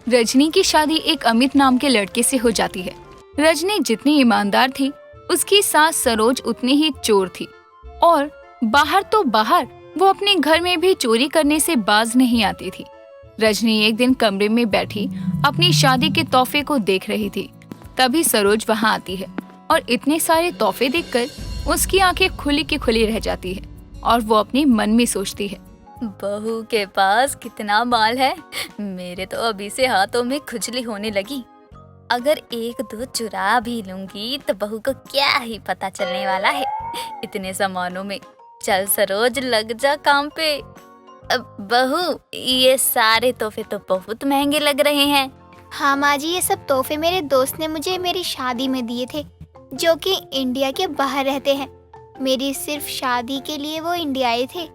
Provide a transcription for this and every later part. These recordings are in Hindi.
रजनी की शादी एक अमित नाम के लड़के से हो जाती है। रजनी जितनी ईमानदार थी, उसकी सास सरोज उतनी ही चोर थी। और बाहर तो बाहर, वो अपने घर में भी चोरी करने से बाज नहीं आती थी। रजनी एक दिन कमरे में बैठी अपनी शादी के तोहफे को देख रही थी। तभी सरोज वहां आती है और इतने सारे तोहफे देखकर उसकी आंखें खुली की खुली रह जाती है और वो अपने मन में सोचती है, बहू के पास कितना माल है, मेरे तो अभी से हाथों में खुजली होने लगी। अगर एक दो चुरा भी लूंगी तो बहू को क्या ही पता चलने वाला है इतने सामानों में। चल सरोज, लग जा काम पे। बहू, ये सारे तोहफे तो बहुत महंगे लग रहे हैं। हाँ माँ जी, ये सब तोहफे मेरे दोस्त ने मुझे मेरी शादी में दिए थे, जो कि इंडिया के बाहर रहते हैं। मेरी सिर्फ शादी के लिए वो इंडिया आए थे।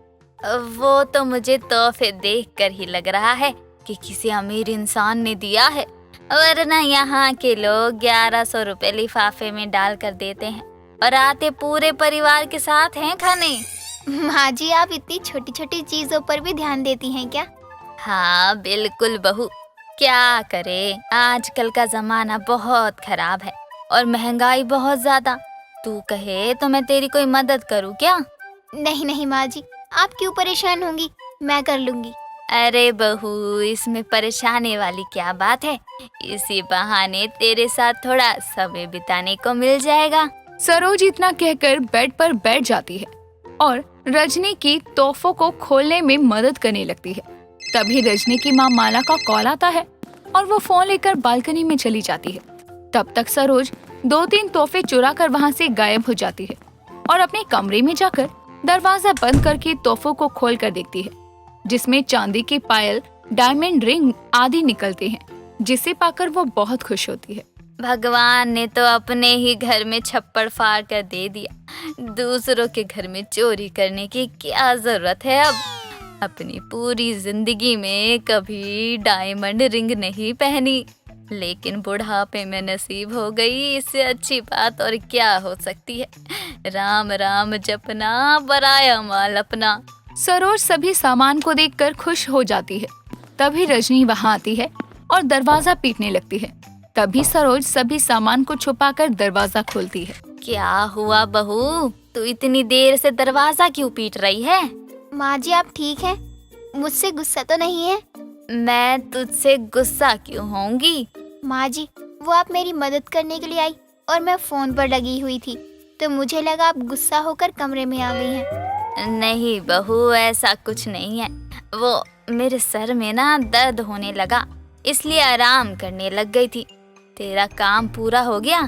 वो तो मुझे तोहफे देखकर ही लग रहा है कि किसी अमीर इंसान ने दिया है, वरना यहाँ के लोग 1100 रुपए लिफाफे में डाल कर देते हैं और आते पूरे परिवार के साथ हैं खाने। माँ जी, आप इतनी छोटी छोटी चीजों पर भी ध्यान देती हैं क्या? हाँ बिल्कुल बहू, क्या करे, आजकल का जमाना बहुत खराब है और महंगाई बहुत ज्यादा। तू कहे तो मैं तेरी कोई मदद करूँ क्या? नहीं नहीं माँ जी, आप क्यों परेशान होंगी, मैं कर लूंगी। अरे बहू, इसमें परेशानी वाली क्या बात है, इसी बहाने तेरे साथ थोड़ा समय बिताने को मिल जाएगा। सरोज इतना कहकर बेड पर बैठ जाती है और रजनी की तोहफों को खोलने में मदद करने लगती है। तभी रजनी की माँ माला का कॉल आता है और वो फोन लेकर बालकनी में चली जाती है। तब तक सरोज 2-3 तोहफे चुरा कर वहाँ से गायब हो जाती है और अपने कमरे में जाकर दरवाजा बंद करके तोहफों को खोल कर देखती है, जिसमें चांदी के पायल, डायमंड रिंग आदि निकलते हैं, जिसे पाकर वो बहुत खुश होती है। भगवान ने तो अपने ही घर में छप्पड़ फाड़ कर दे दिया, दूसरों के घर में चोरी करने की क्या जरूरत है। अब अपनी पूरी जिंदगी में कभी डायमंड रिंग नहीं पहनी, लेकिन बुढ़ापे में नसीब हो गई, इससे अच्छी बात और क्या हो सकती है। राम राम जपना, बराया माल अपना। सरोज सभी सामान को देखकर खुश हो जाती है। तभी रजनी वहाँ आती है और दरवाजा पीटने लगती है। तभी सरोज सभी सामान को छुपाकर दरवाजा खोलती है। क्या हुआ बहू, तू इतनी देर से दरवाजा क्यों पीट रही है? माँ जी, आप ठीक हैं? मुझसे गुस्सा तो नहीं है? मैं तुझसे गुस्सा क्यों होंगी? माँ जी, वो आप मेरी मदद करने के लिए आई और मैं फोन पर लगी हुई थी, तो मुझे लगा आप गुस्सा होकर कमरे में आ गई हैं। नहीं बहू, ऐसा कुछ नहीं है। वो मेरे सर में ना दर्द होने लगा, इसलिए आराम करने लग गई थी। तेरा काम पूरा हो गया?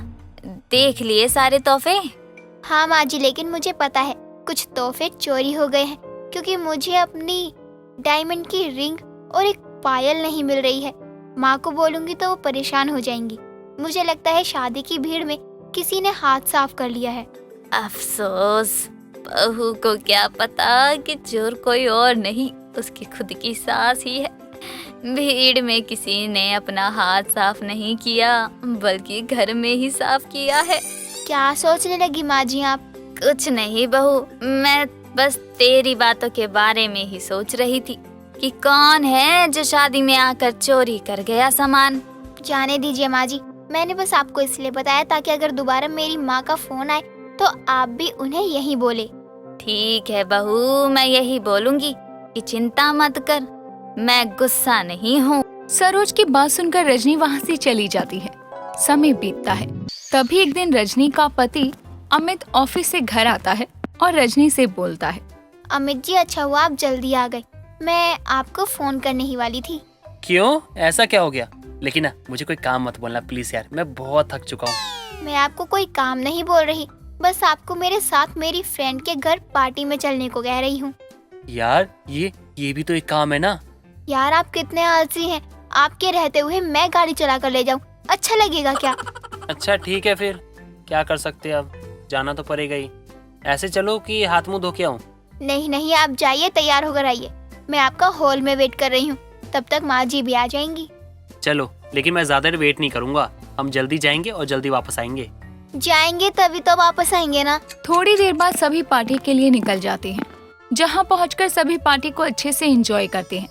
देख लिए सारे तोहफे? हाँ माँ जी, लेकिन मुझे पता है कुछ तोहफे चोरी हो गए हैं, क्योंकि मुझे अपनी डायमंड की रिंग और एक पायल नहीं मिल रही है। माँ को बोलूंगी तो वो परेशान हो जाएंगी। मुझे लगता है शादी की भीड़ में किसी ने हाथ साफ कर लिया है। अफसोस, बहू को क्या पता कि चोर कोई और नहीं, उसकी खुद की सास ही है। भीड़ में किसी ने अपना हाथ साफ नहीं किया, बल्कि घर में ही साफ किया है। क्या सोचने लगी माँ जी आप? कुछ नहीं बहू, मैं बस तेरी बातों के बारे में ही सोच रही थी कि कौन है जो शादी में आकर चोरी कर गया सामान। जाने दीजिए माँ जी, मैंने बस आपको इसलिए बताया ताकि अगर दोबारा मेरी माँ का फोन आए तो आप भी उन्हें यही बोले। ठीक है बहू, मैं यही बोलूंगी कि चिंता मत कर, मैं गुस्सा नहीं हूँ। सरोज की बात सुनकर रजनी वहाँ से चली जाती है। समय बीतता है। तभी एक दिन रजनी का पति अमित ऑफिस से घर आता है और रजनी से बोलता है, अमित जी, अच्छा हुआ आप जल्दी आ गए, मैं आपको फोन करने ही वाली थी। क्यों, ऐसा क्या हो गया? लेकिन ना, मुझे कोई काम मत बोलना प्लीज यार, मैं बहुत थक चुका हूँ। मैं आपको कोई काम नहीं बोल रही, बस आपको मेरे साथ मेरी फ्रेंड के घर पार्टी में चलने को कह रही हूँ। यार ये भी तो एक काम है ना। यार आप कितने आलसी हैं, आपके रहते हुए मैं गाड़ी चला कर ले जाऊँ, अच्छा लगेगा क्या? अच्छा ठीक है, फिर क्या कर सकते हैं, अब जाना तो पड़ेगा ही। ऐसे चलो कि हाथ मुंह धो के आऊं? नहीं नहीं, आप जाइए, तैयार होकर आइए, मैं आपका हॉल में वेट कर रही हूँ, तब तक माँ जी भी आ जाएंगी। चलो, लेकिन मैं ज्यादा देर वेट नहीं करूंगा, हम जल्दी जाएंगे और जल्दी वापस आएंगे। जाएंगे तभी तो वापस आएंगे ना। थोड़ी देर बाद सभी पार्टी के लिए निकल जाते हैं, जहाँ पहुंचकर सभी पार्टी को अच्छे से एंजॉय करते हैं।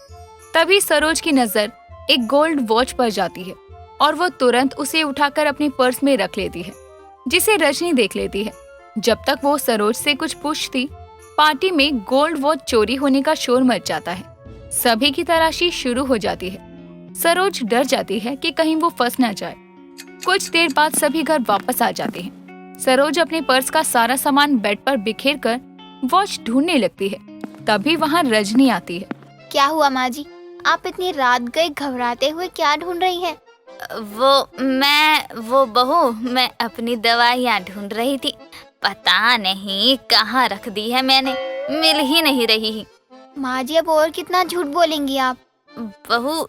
तभी सरोज की नजर एक गोल्ड वॉच पर जाती है और वो तुरंत उसे उठाकर अपने पर्स में रख लेती है, जिसे रजनी देख लेती है। जब तक वो सरोज से कुछ पूछती, पार्टी में गोल्ड वॉच चोरी होने का शोर मच जाता है। सभी की तलाशी शुरू हो जाती है। सरोज डर जाती है कि कहीं वो फंस ना जाए। कुछ देर बाद सभी घर वापस आ जाते हैं। सरोज अपने पर्स का सारा सामान बेड पर बिखेर कर वॉच ढूंढने लगती है। तभी वहाँ रजनी आती है। क्या हुआ माँ जी, आप इतनी रात गए घबराते हुए क्या ढूंढ रही हैं? वो बहू, मैं अपनी दवाइयाँ ढूंढ रही थी। पता नहीं कहाँ रख दी है मैंने, मिल ही नहीं रही। माँ जी अब और कितना झूठ बोलेंगी आप? बहू,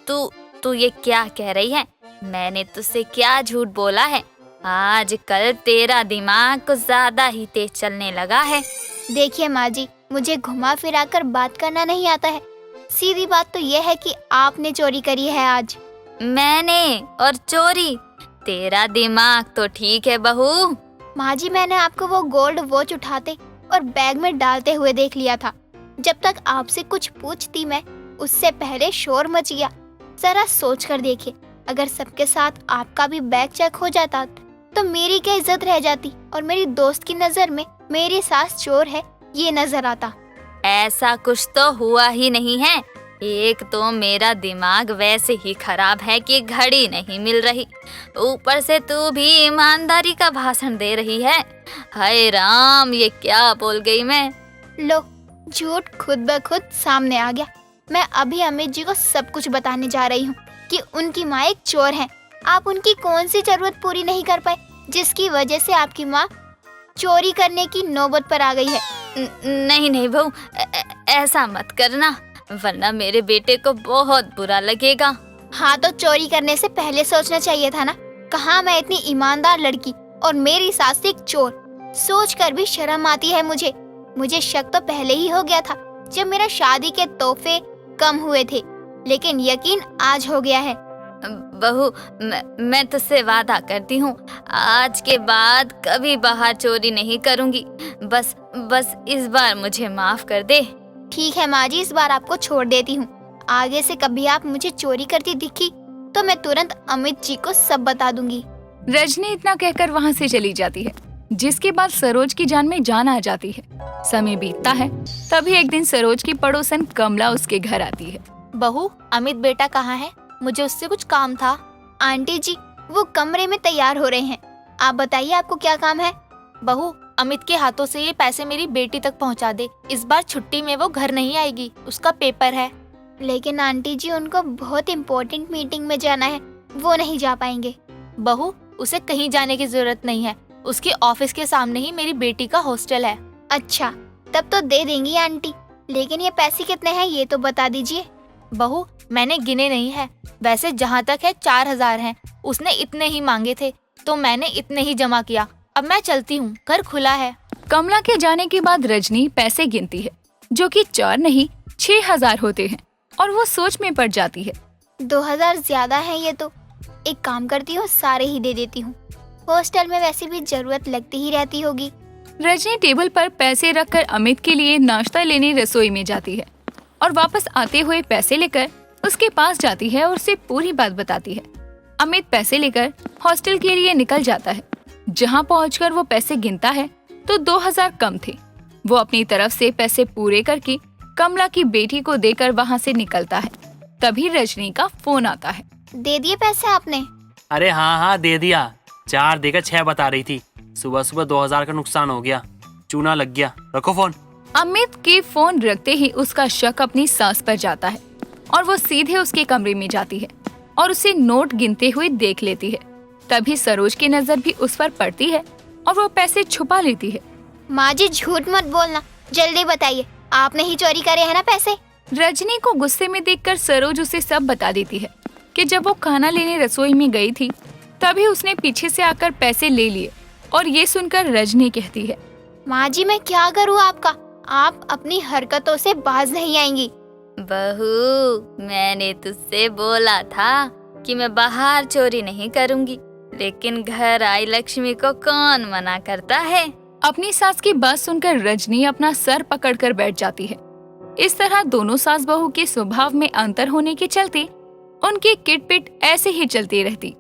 तू ये क्या कह रही है? मैंने तुझसे क्या झूठ बोला है? आजकल तेरा दिमाग कुछ ज्यादा ही तेज चलने लगा है। देखिए माँ जी, मुझे घुमा फिरा कर बात करना नहीं आता है। सीधी बात तो यह है कि आपने चोरी करी है आज। मैंने? और चोरी? तेरा दिमाग तो ठीक है बहू। माँ जी, मैंने आपको वो गोल्ड वॉच उठाते और बैग में डालते हुए देख लिया था। जब तक आपसे कुछ पूछती मैं, उससे पहले शोर मच गया। जरा सोच कर देखिए, अगर सबके साथ आपका भी बैग चेक हो जाता तो मेरी क्या इज्जत रह जाती और मेरी दोस्त की नजर में मेरी सास चोर है ये नजर आता। ऐसा कुछ तो हुआ ही नहीं है। एक तो मेरा दिमाग वैसे ही खराब है कि घड़ी नहीं मिल रही, ऊपर से तू भी ईमानदारी का भाषण दे रही है। हाय राम, ये क्या बोल गई मैं। लो, झूठ खुद ब खुद सामने आ गया। मैं अभी अमित जी को सब कुछ बताने जा रही हूँ कि उनकी माँ एक चोर है। आप उनकी कौन सी जरूरत पूरी नहीं कर पाए जिसकी वजह से आपकी माँ चोरी करने की नौबत पर आ गई है। नहीं बहू, ऐसा मत करना, वरना मेरे बेटे को बहुत बुरा लगेगा। हाँ, तो चोरी करने से पहले सोचना चाहिए था ना। कहाँ मैं इतनी ईमानदार लड़की और मेरी सास एक चोर। सोच कर भी शर्म आती है मुझे शक तो पहले ही हो गया था जब मेरा शादी के तोहफे कम हुए थे, लेकिन यकीन आज हो गया है। बहू, मैं तुझसे वादा करती हूँ, आज के बाद कभी बाहर चोरी नहीं करूँगी। बस इस बार मुझे माफ कर दे। ठीक है माँ जी, इस बार आपको छोड़ देती हूँ। आगे से कभी आप मुझे चोरी करती दिखी तो मैं तुरंत अमित जी को सब बता दूंगी। रजनी इतना कहकर वहाँ से चली जाती है, जिसके बाद सरोज की जान में जान आ जाती है। समय बीतता है, तभी एक दिन सरोज की पड़ोसन कमला उसके घर आती है। बहू, अमित बेटा कहाँ है? मुझे उससे कुछ काम था। आंटी जी, वो कमरे में तैयार हो रहे हैं। आप बताइए, आपको क्या काम है? बहू, अमित के हाथों से ये पैसे मेरी बेटी तक पहुंचा दे। इस बार छुट्टी में वो घर नहीं आएगी, उसका पेपर है। लेकिन आंटी जी, उनको बहुत इम्पोर्टेंट मीटिंग में जाना है, वो नहीं जा पाएंगे। बहू, उसे कहीं जाने की जरूरत नहीं है, उसके ऑफिस के सामने ही मेरी बेटी का हॉस्टल है। अच्छा, तब तो दे देंगी आंटी, लेकिन ये पैसे कितने हैं ये तो बता दीजिए। बहू, मैंने गिने नहीं है, वैसे जहाँ तक है 4000 हैं। उसने इतने ही मांगे थे तो मैंने इतने ही जमा किया। अब मैं चलती हूँ, घर खुला है। कमला के जाने के बाद रजनी पैसे गिनती है, जो कि 4 नहीं 6000 होते हैं, और वो सोच में पड़ जाती है। 2000 ज्यादा है ये तो। एक काम करती हूँ, सारे ही दे देती हूँ। हॉस्टल में वैसे भी जरूरत लगती ही रहती होगी। रजनी टेबल पर पैसे रखकर अमित के लिए नाश्ता लेने रसोई में जाती है और वापस आते हुए पैसे लेकर उसके पास जाती है और उसे पूरी बात बताती है। अमित पैसे लेकर हॉस्टल के लिए निकल जाता है। जहाँ पहुंचकर वो पैसे गिनता है तो 2000 कम थे। वो अपनी तरफ से पैसे पूरे करके कमला की बेटी को देकर वहाँ से निकलता है। तभी रजनी का फोन आता है। दे दिए पैसे आपने? अरे हाँ दे दिया। 4 देकर 6 बता रही थी। सुबह सुबह 2000 का नुकसान हो गया, चूना लग गया। रखो फोन। अमित के फोन रखते ही उसका शक अपनी सास पर जाता है और वो सीधे उसके कमरे में जाती है और उसे नोट गिनते हुए देख लेती है। तभी सरोज की नजर भी उस पर पड़ती है और वो पैसे छुपा लेती है। माँ जी, झूठ मत बोलना, जल्दी बताइए, आपने ही चोरी करे हैं ना पैसे? रजनी को गुस्से में देखकर सरोज उसे सब बता देती है कि जब वो खाना लेने रसोई में गई थी तभी उसने पीछे से आकर पैसे ले लिए। और ये सुनकर रजनी कहती है, माँ जी, मैं क्या करूँ आपका? आप अपनी हरकतों से बाज नहीं आएंगी। बहू, मैंने तुझसे बोला था कि मैं बाहर चोरी नहीं करूँगी, लेकिन घर आई लक्ष्मी को कौन मना करता है। अपनी सास की बात सुनकर रजनी अपना सर पकड़कर बैठ जाती है। इस तरह दोनों सास बहू के स्वभाव में अंतर होने के चलते उनकी किटपिट ऐसे ही चलती रहती।